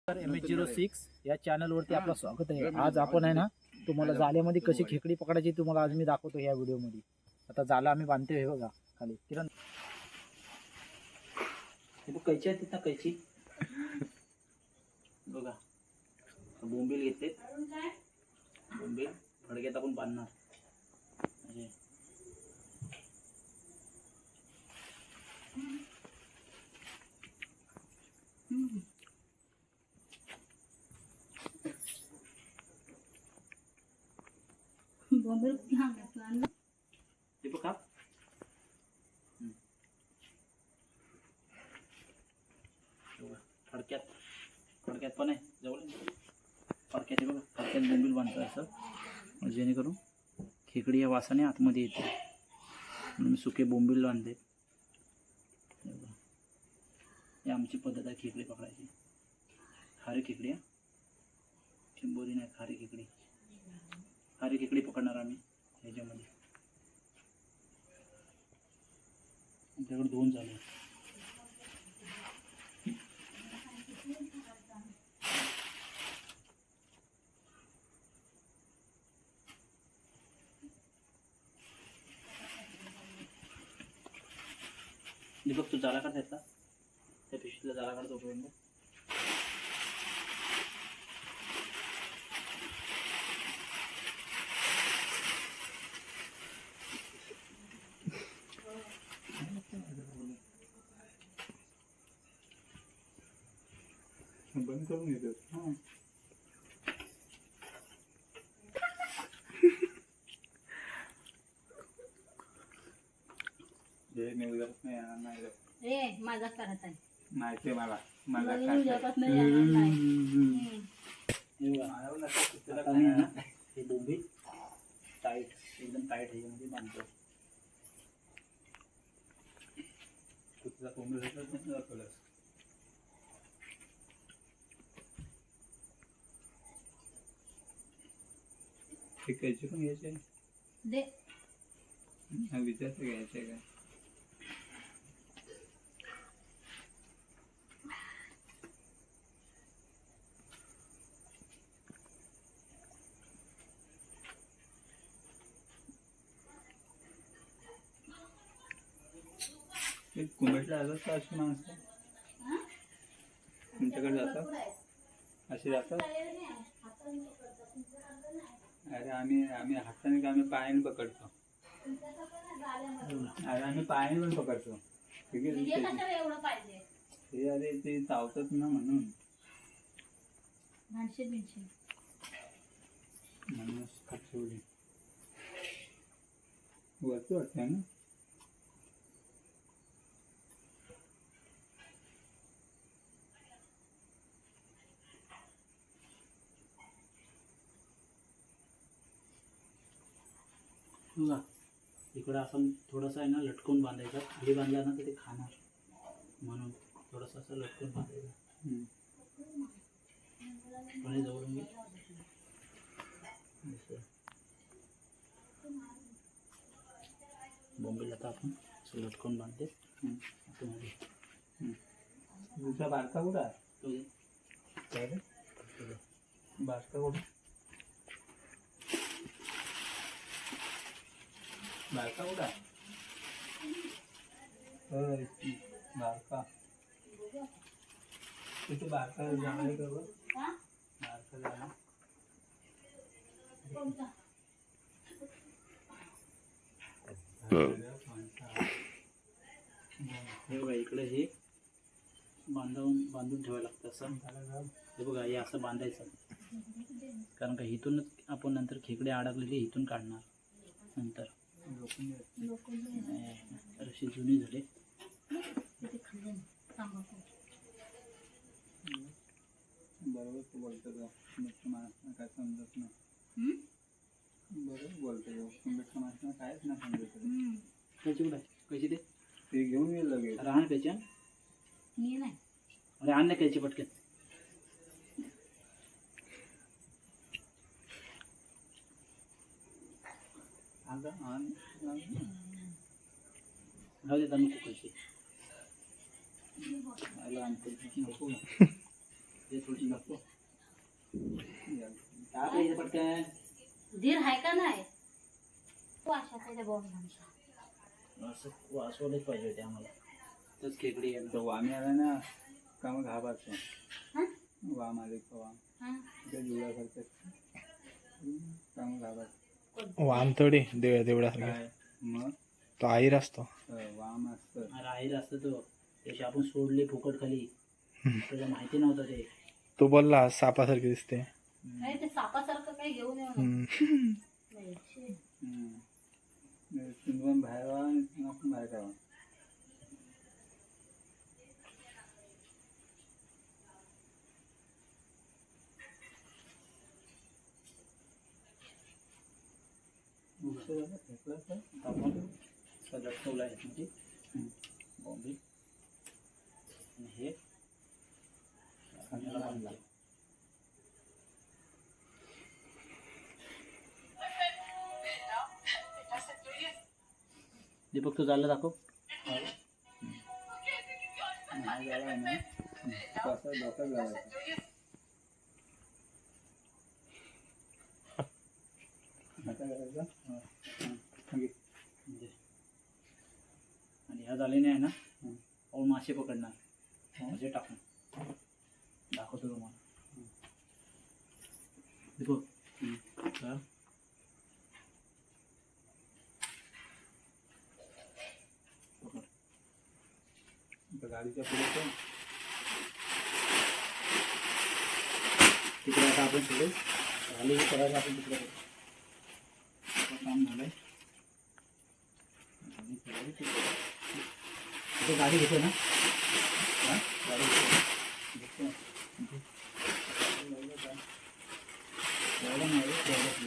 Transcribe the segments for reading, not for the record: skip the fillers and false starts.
MH06 या चॅनलवरती आपलं स्वागत आहे। आज आपण आहे ना तुम्हाला जाळ्यामध्ये कशी खेकडी पकडायची तुम्हाला आज मी दाखवतो या व्हिडिओमध्ये। आता जाळा आम्ही बांधतोय हे बघा खाली किरण हे कैची आहे तिथं कैची बघा बोंबील घेतले बोंबील फडक्यात आपण बांधणार म्हणजे बोंबील लहान घेतला ते बघा फडक्यात पण आहे जवळ फडक्यात बघा फडक्यात बोंबील बांधतो असं जेणेकरून खेकडी या वासाने आतमध्ये येते म्हणून सुके बोंबील बांधते। ही आमची पद्धत आहे खेकडी पकडायची। खारी खेकडी आहे चिंबोरी नाही खारी खेकडी पकडणार आम्ही ह्याच्यामध्ये। आमच्याकडे 2 झाले दीपक तू जाळा काढ त्यातला त्या पिशवीतला जाळा काढ तोपर्यंत बंद करून घेतात। हां जे निवडत नाही येणार नाही ए माझा करत आहे नाही ते मला माझा हे बोंबील टाईट एकदम टाईट ह्याच्यामध्ये बांधतो। कुठला कोंबडा घेतला हे कैची पण घ्यायचे दे विचारचं घ्यायचे का कुंभेटला जातात का अशी माणसं तुमच्याकडे जातात असे जातात? अरे आम्ही हाताने आम्ही पायाने पकडतो। अरे आम्ही पायाने पण पकडतो ठीक आहे हे अरे ते चावतात ना म्हणून म्हणूनच खाली वरती वाटतंय ना बघा इकडं आपण थोडंसं आहे ना लटकून बांधायचं खाली बांधला ना तर ते खाणार म्हणून थोडंसं असं लटकून बांधायचं पण जवळून बोंबील आता आपण असं लटकून बांधते तुझा बारका कुठं आहे बारका कुठं बारका कुठं आहे बारका तिथे बारका जाणार का बघ बारका जाणार हे बघा इकडे हे बांधून ठेवायला लागतं असं हे बघा हे असं बांधायचं कारण का इथूनच आपण नंतर खेकडे अडकलेले इथून काढणार नंतर अशी जुनी झाले बरोबर तू बोलतो माणसाला काय समजत नाही बरोबर बोलतो कुंभेटच्या माणसाला कायच नाही समजत कैची कुठं कैची ते घेऊन येईल लगेच राहण कैची अरे आण कैची पटकन राहू देता नको कैची थोडीशी रे इथे पटकन. धीर आहे का नाही तू अशाचा त्या बॉम्ब असं वाचवलंच पाहिजे होते आम्हाला. तोच खेकडी आहे ना. तो वामी आला ना का मग घाबरतो. हा वाम आले का वाम हा ते जुळ्यासारखे का मग घाबरतो. वाम थोडी देवड्यासारखा काय मग तो आईर असतो. वाम असतं. अरे आईर असतं तो त्याशी आपण सोडले फुकट खाली. तुला माहिती नव्हतं ते. तो बोलला सापासारखे दिसते. नाही ते सापासारखं काही घेऊन येऊ हम्म. नये. तुम्ही पण बाहेर व्हा आणि आपण बाहेर राहा. आपण लटकवलं आहे म्हणजे बॉम्बे आणि हे खांद्याला बांधलं. दीपक तू झालं दाखव. नाही झाला ना कसं डोक्यात लावायचं. आता करायचं आणि ह्या झालेले आहे ना पाऊल मासे पकडणार म्हणजे टाकून दाखवतो तुम्हाला. दीपक चल. गाडीच्या पुढे पण तिकडे आता आपण सोडू झाली करायला आपण तिकडे करू. काम झालंय. तिथे गाडी घेतो ना. हा गाडी घेतो. एवढं नाही तेवढं.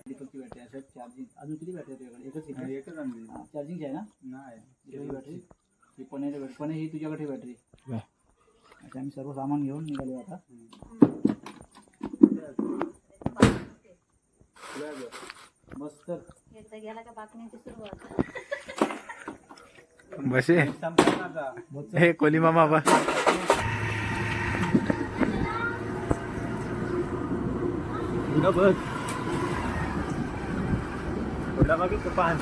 दीपकची बॅटरी असं चार्जिंग अजून किती बॅटरी तुझ्याकडे? एकच आहे एकच आणली. चार्जिंगची आहे ना. नाही ही बॅटरी ही पण्याची बॅटरी पण ही तुझ्याकडे बॅटरी. हा. अच्छा आम्ही सर्व सामान घेऊन निघालो आता. बस तर येतं गेला का बातम्यांची सुरुवात. बसे संपला ना आता. हे कोली मामा बस. बघ थोडा मागे तो पाहन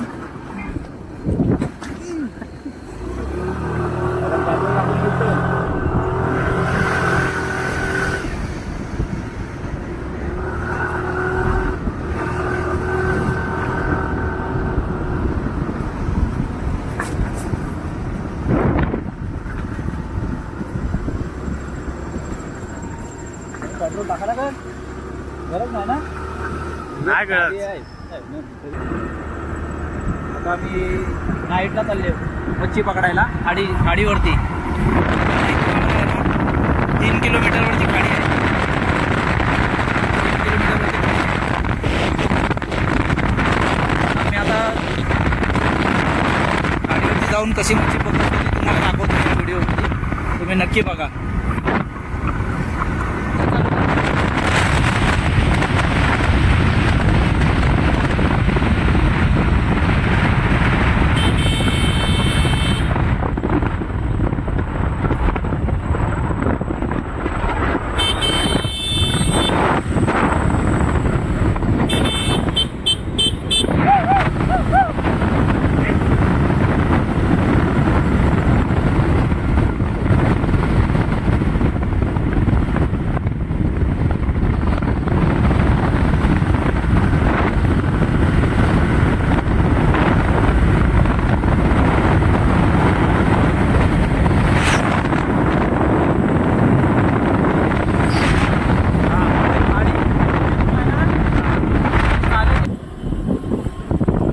पेट्रोल टाकायला का गरज नाही ना. नाही कळत. आता आम्ही नाईटला चालले मच्छी पकडायला खाडीवरती 3 किलोमीटरवरती खाडी आहे. 3 किलोमीटरवरती आम्ही आता खाडीवरती जाऊन कशी मच्छी पकडतो ते तुम्हाला दाखवतो या व्हिडिओमध्ये. तुम्ही नक्की बघा.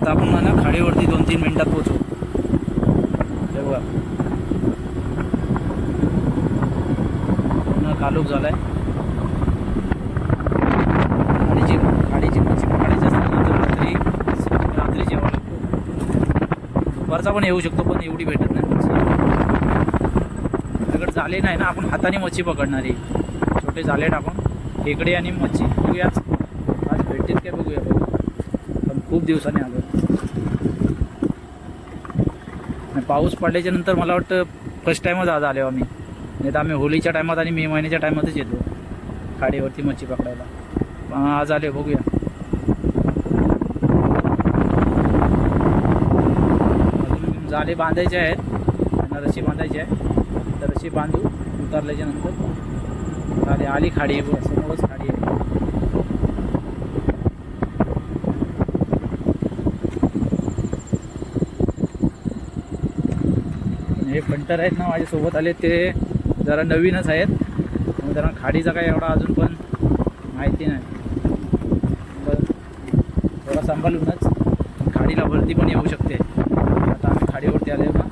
आता आपण ना खाडीवरती 2-3 मिनिटात पोहोचू. हे बघा पूर्ण कालोख झालाय. खाडीची मच्छी पकडायची असते ना तर रात्री जेवावं लागतो. दुपारचा पण येऊ शकतो पण एवढी भेटत नाही मच्छी. आपल्याकडे जाले नाही ना आपण हाताने मच्छी पकडणारी. छोटे जाले टाकून खेकडे आणि मच्छी बघूयाच आज भेटतील काय बघूया. पण खूप दिवसांनी आलो. आणि पाऊस पडल्याच्या नंतर मला वाटतं फर्स्ट टाईमच आज आलो आम्ही, नाही तर आम्ही होलीच्या टायमात आणि मे महिन्याच्या टायमातच येतो खाडीवरती मच्छी पकडायला. पण आज आले, बघूया. अजून जाळे बांधायचे आहेत, त्यांना रशी बांधायची आहे. तर रशी बांधू, उतरल्याच्या नंतर झाले. आली खाडी, समोरच खाडी आहे. हे फंटर आहेत ना माझ्यासोबत आले, ते जरा नवीनच आहेत, मग त्यांना खाडीचा काय एवढा अजून पण माहिती नाही. थोडा सांभाळूनच, खाडीला भरती पण येऊ शकते. आता आम्ही खाडीवरती आले ना,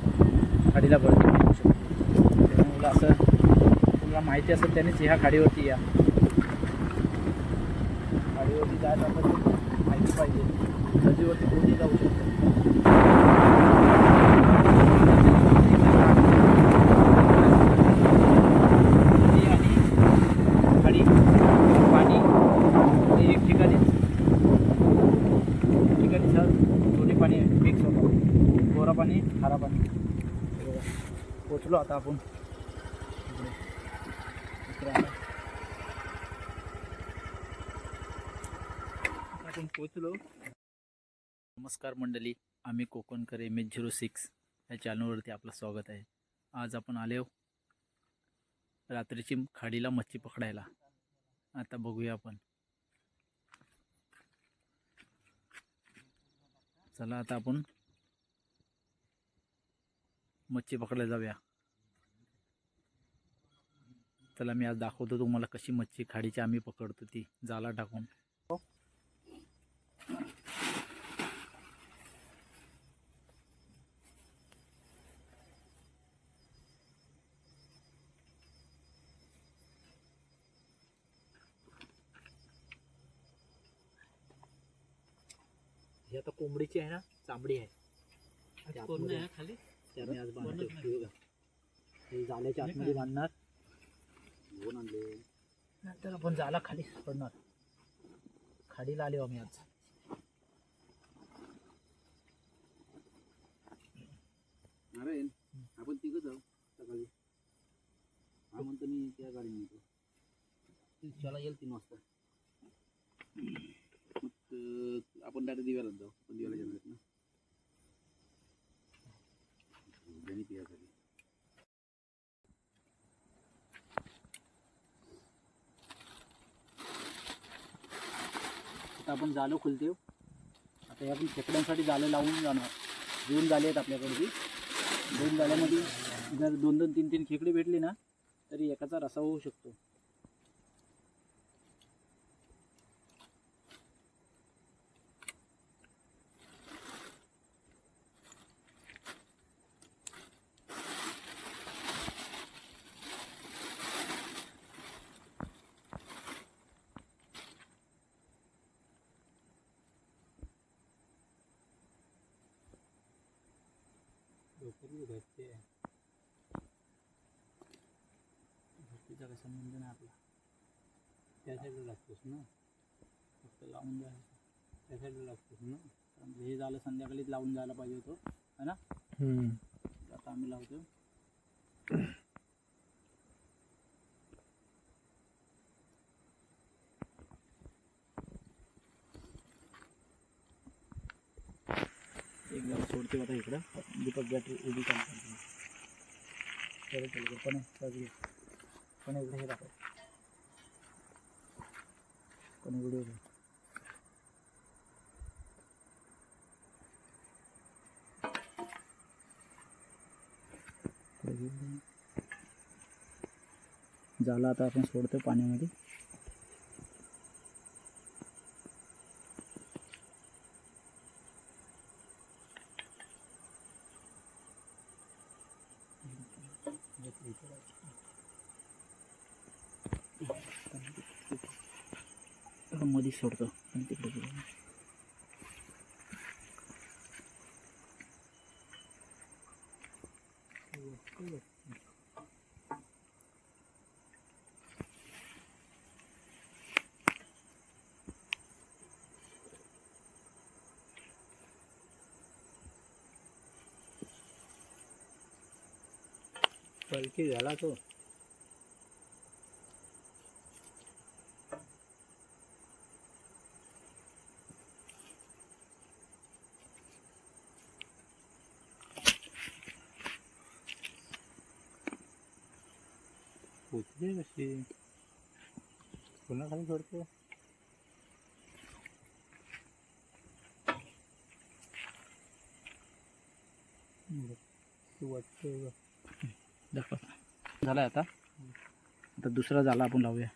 खाडीला भरती पण येऊ शकते. त्यामुळे असं तुम्हाला माहिती असेल त्यानेच ह्या खाडीवरती या. खाडीवरती जायला आपण माहिती पाहिजे, नदीवरती कोणी जाऊ शकतो. पाणी, खारा पाणी. पोचलो आता आपण. आपण पोचलो. नमस्कार मंडळी, आम्ही कोकणकर MH06 या चॅनलवरती आपलं स्वागत आहे. आज आपण आलो रात्रीची खाडीला मच्छी पकडायला. आता बघूया आपण. चला आता आपण मच्छी पकडायला जाऊया. चला मी आज दाखवतो तुम्हाला कशी मच्छी खाडीची आम्ही पकडतो, ती जाला टाकून. ही आता कोंबडीची आहे ना, चांबडी आहे. खाली त्याने आज बांधतो. हे जाल्याच्या आतमध्ये बांधणार, नंतर आपण जाला खाली पडणार. खाडीला आलो आम्ही आज. अरे आपण तिघं जाऊ सकाळी. हा म्हणतो मी त्या गाडीने येतो. त्याला येईल 3 वाजता. आपण डायरेक्ट दिव्याला जाऊ. पण दिव्याला जाणार ना. आता आपण जालं खुलते. आता या आपण खेकड्यांसाठी जालं लावून जाणार. 2 जाले आहेत आपल्याकडे. 2 जाल्यामध्ये जर 2-2, 3-3 खेकडी भेटली ना, तरी एकाचा रसा होऊ शकतो. भरतीचा काही संबंध नाही आपला. त्या साईडला लागतोस ना, फक्त लावून जायचं. त्या साईडला लागतोस ना, कारण हे झालं संध्याकाळीच लावून जायला पाहिजे होतं, है ना. आता आम्ही लावतो. एक जागा सोडते आता इकडं. दीपक बॅटरी उभी चालते. चल पण पण इकडे हे दाखव. पण व्हिडिओ झाला. आता आपण सोडतो पाण्यामध्ये. मध्ये सोडतो आणि तिकडे पलकी झाला तो. पोचली कशी पुन्हा खाली सोडतो. झाला आता. आता दुसरा झाला आपण लावूया.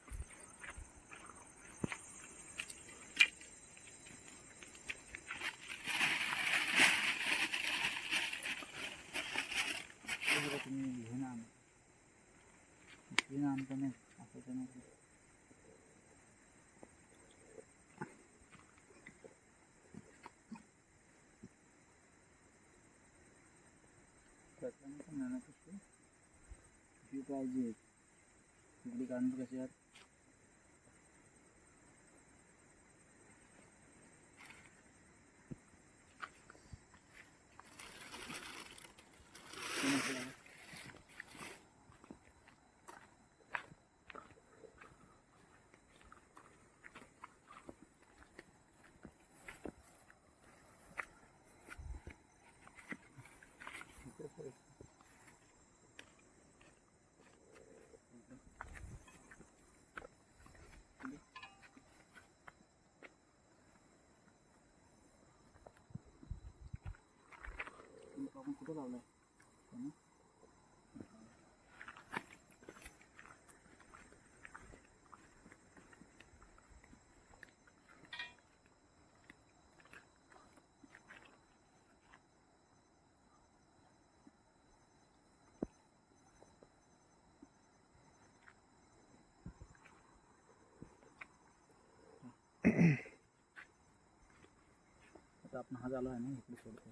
तुम्ही घेऊन आण आणतो नाही असं नाही. पाहिजे तिकडे काढून कशी आहेत. आपण कुठं लावलाय. आता आपण हा झाला आहे ना इकडे सोडतो.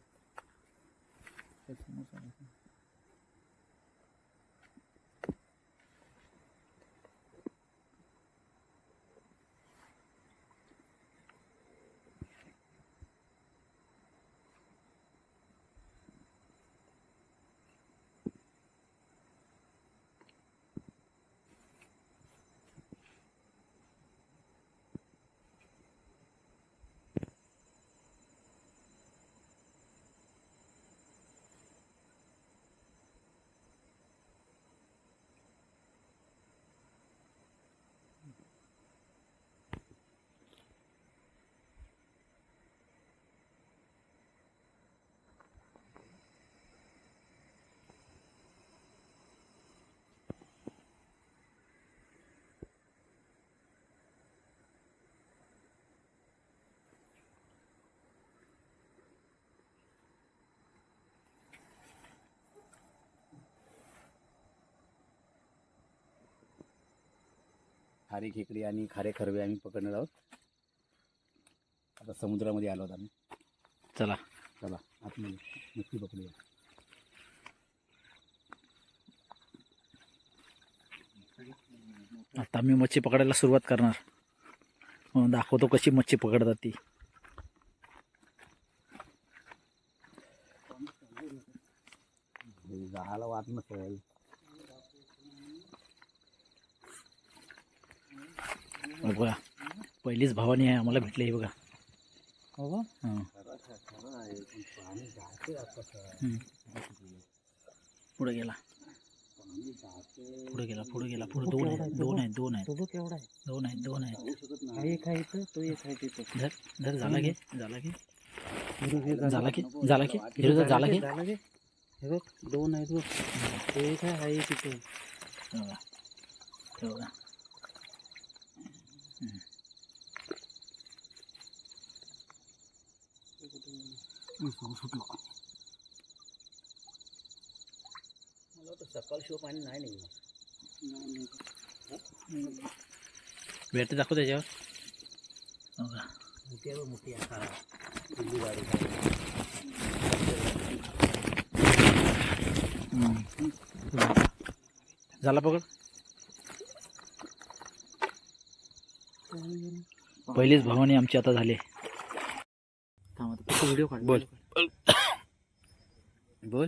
खारी खेकडी आणि खारे खरवे आम्ही पकडणार आहोत. आता समुद्रामध्ये आलो आहोत आम्ही. चला चला आतमध्ये नक्की पकडूया. आता मी मच्छी पकडायला सुरुवात करणार. दाखवतो कशी मच्छी पकडतात ती. जाळाला वाट नसेल. बघा पहिलीच भावानी आहे आम्हाला भेटली आहे बघा. पुढे गेला पुढे गेला पुढे गेला पुढे. दोन आहेत दोन आहेत दोन आहेत दोन आहेत दोन आहेत. धर झाला घे झाला घे झाला की झाला की हिरो झाला की. हे बघ दोन आहेत बघ. एक आहे तिथे. बघा मला वाटतं सकाळ शिवाय पाणी नाही नाही. भेट दाखव त्याच्यावर. बघा मोठी आहे मोठी आता दिल्ली गाडी. झाला पकड. पहिलीच भावानी आमची आता झाली. व्हिडिओ काढ. बोल बोल.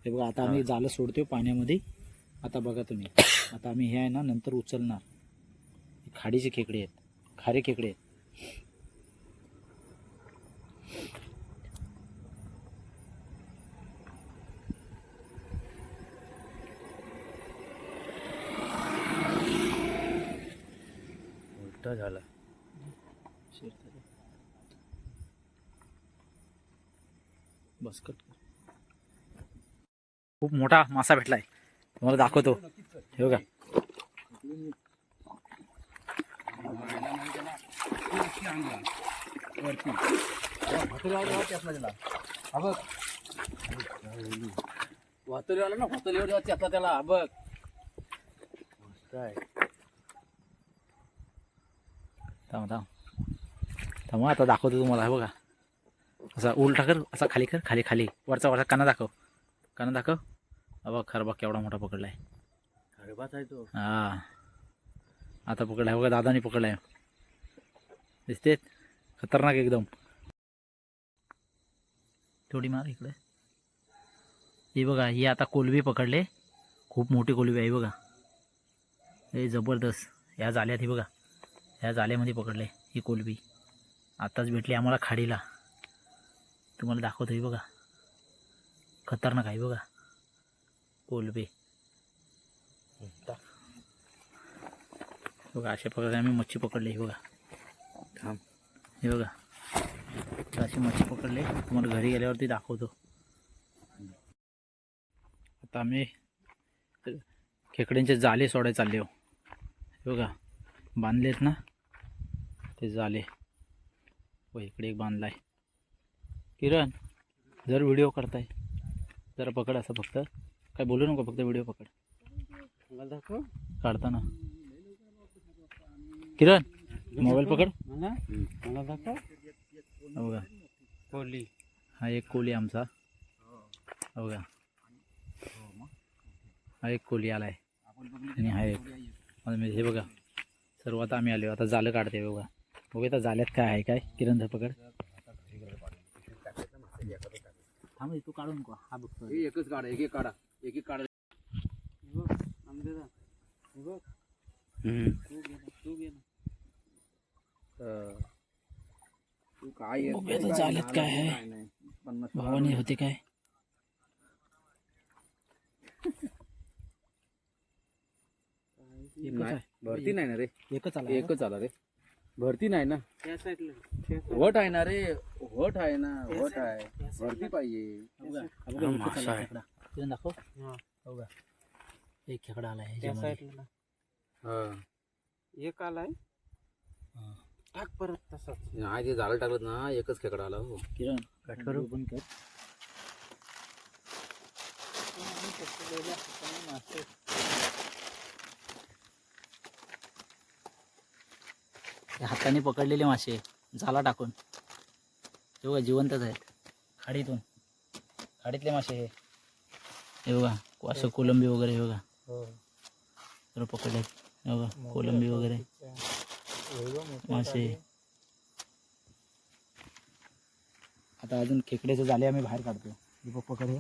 हे बघा आता आम्ही जाळं सोडतोय पाण्यामध्ये. आता बघा तुम्ही, आता आम्ही हे आहे ना नंतर उचलणार. खाडीचे खेकडे आहेत, खारे खेकडे आहेत. उलटा झाला. बस कट. खूप मोठा मासा भेटलाय, तुम्हाला दाखवतो. हे बघा वातुलीवाला ना, वातुलीवर चेपला त्याला बघ. थांबा आता दाखवतो तुम्हाला. हे बघा असा उलटा कर, असा खाली कर, खाली खाली वरचा वरचा काना दाखव, काना दाखव. बघ खरबा केवढा मोठा पकडलाय. खरबाच आहे तो. हा आता पकडलाय बघा, दादानी पकडलाय. दिसते खतरनाक एकदम. थोडी मार इकडे. हे बघा ही आता कोलबी पकडले, खूप मोठी कोलबी आहे बघा. हे जबरदस्त. ह्या जाल्यात ही बघा, ह्या जाल्यामध्ये पकडले ही कोलबी. आताच भेटली आम्हाला खाडीला. तुम्हाला दाखवतो. ही बघा खतरनाक आहे बघा कोलबी. बघा अशा प्रकारे आम्ही मच्छी पकडली. हे बघा थांब. हे बघा अशी मच्छी पकडले, तुम्हाला घरी गेल्यावरती दाखवतो. आता आम्ही खेकड्यांचे जाळे सोडायला चालले हो. हे बघा बांधलेत ना ते जाळे. व इकडे एक बांधलाय. किरण जर व्हिडिओ करताय जरा पकड असं, फक्त काय बोलू नको, फक्त व्हिडिओ पकड. काढताना किरण मोबाईल पकड. बघा कोली. हा एक कोली आमचा. बघा हा एक कोली आलाय आणि हा एक. हे बघा सर्वात आम्ही आलो. आता जालं काढते बघा. बघा आता जाल्यात काय आहे काय. किरण धर पकड. थांब तू काढू नको. हा बघतो एकच काढा, एक एक काढा, एक एक काढा. तू काय जाल्यात काय आहे भावानी होते काय. भरती नाही ना रे, एकच आला. एकच आला रे. भरती नाही ना, वट आहे ना रे, वट आहे ना, वट आहे. भरती पाहिजे. किरण दाखव. बघा एक खेकडा आलाय ह्याच्यामध्ये. एक आलाय. टाक परत तसंच. नाही ते जाळं टाकलं ना, एकच खेकडा आला. हो किरण कट करू पण कर. हाताने पकडलेले मासे झाला टाकून. हे बघा जिवंतच आहेत. खाडीतून, खाडीतले मासे हे. हे बघा असं कोलंबी वगैरे. हे बघा तर पकडले. हे बघा कोलंबी वगैरे मासे. आता अजून खेकड्याचे जाळे आम्ही बाहेर काढतो. पकड हे.